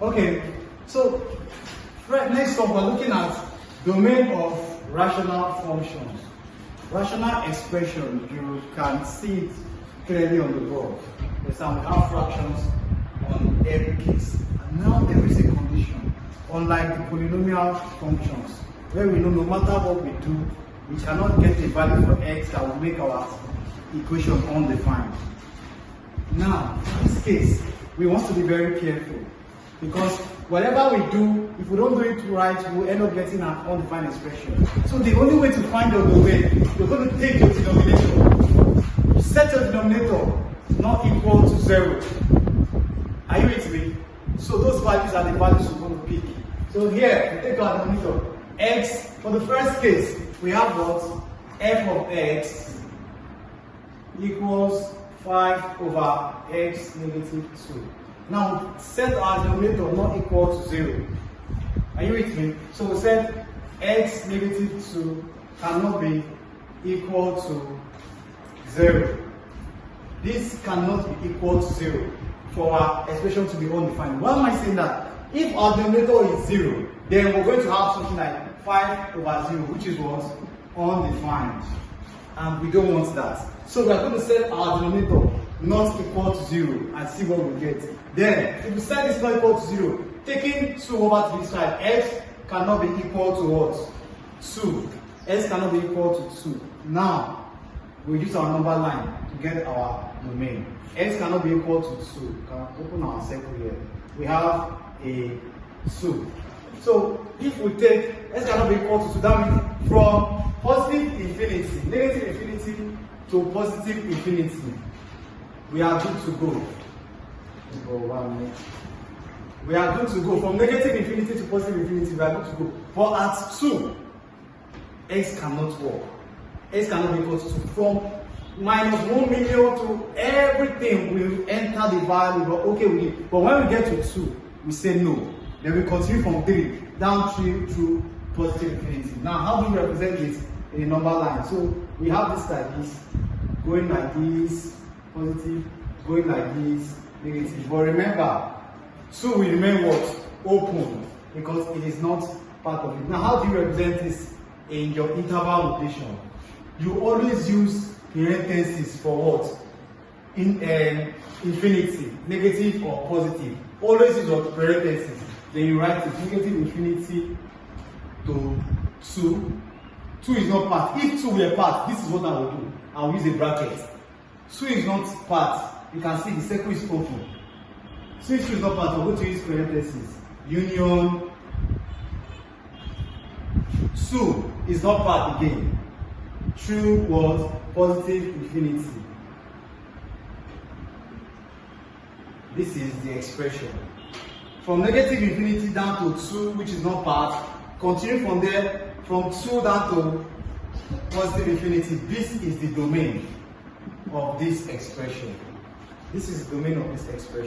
Okay, so next up we're looking at domain of rational functions. Rational expression, you can see it clearly on the board. There's some have fractions on every case. And now there is a condition, unlike the polynomial functions, where we know no matter what we do, we cannot get a value for x that will make our equation undefined. Now, in this case, we want to be very careful, because whatever we do, if we don't do it right, we'll end up getting an undefined expression. So the only way to find your domain, you're going to take your denominator. Set your denominator not equal to 0. Are you with me? So those values are the values we're going to pick. So here, we take our denominator. X, for the first case, we have what? F of x equals 5 over x negative 2. Now, set our denominator not equal to 0. Are you with me? So we said x negative 2 cannot be equal to 0. This cannot be equal to 0 for our expression to be undefined. Why am I saying that? If our denominator is 0, then we're going to have something like 5 over 0, which is what? Undefined. And we don't want that. So we are going to set our denominator not equal to 0 and see what we get. Then, if we set this not equal to 0, taking 2 over to this side, x cannot be equal to what? 2. X cannot be equal to 2. Now, we use our number line to get our domain. X cannot be equal to 2. We can open our circle here. We have a 2. So, if we take x cannot be equal to 2, that means from positive infinity, negative infinity to positive infinity, we are good to go. We are good to go. From negative infinity to positive infinity, we are good to go. But at 2, x cannot work. X cannot be equal to 2. From minus 1 million to everything, we enter the value, but okay with it. But when we get to 2, we say no. Then we continue from 3 down 3 to positive infinity. Now, how do we represent this in a number line? So we have this like this, going like this, positive, going like this, negative. But remember, 2 will remain what? Open, because it is not part of it. Now, how do you represent this in your interval notation? You always use parentheses for what? In infinity, negative or positive. Always use your parentheses. Then you write it negative infinity to 2. 2 is not part. If 2 were part, this is what I will do. I will use a bracket. 2 is not part. You can see the circle is open. Since 2 is not part, I'm going to use parentheses. Union 2 is not part again. True was positive infinity. This is the expression. From negative infinity down to 2, which is not part, continue from there, from 2 down to positive infinity. This is the domain of this expression. This is the domain of this expression.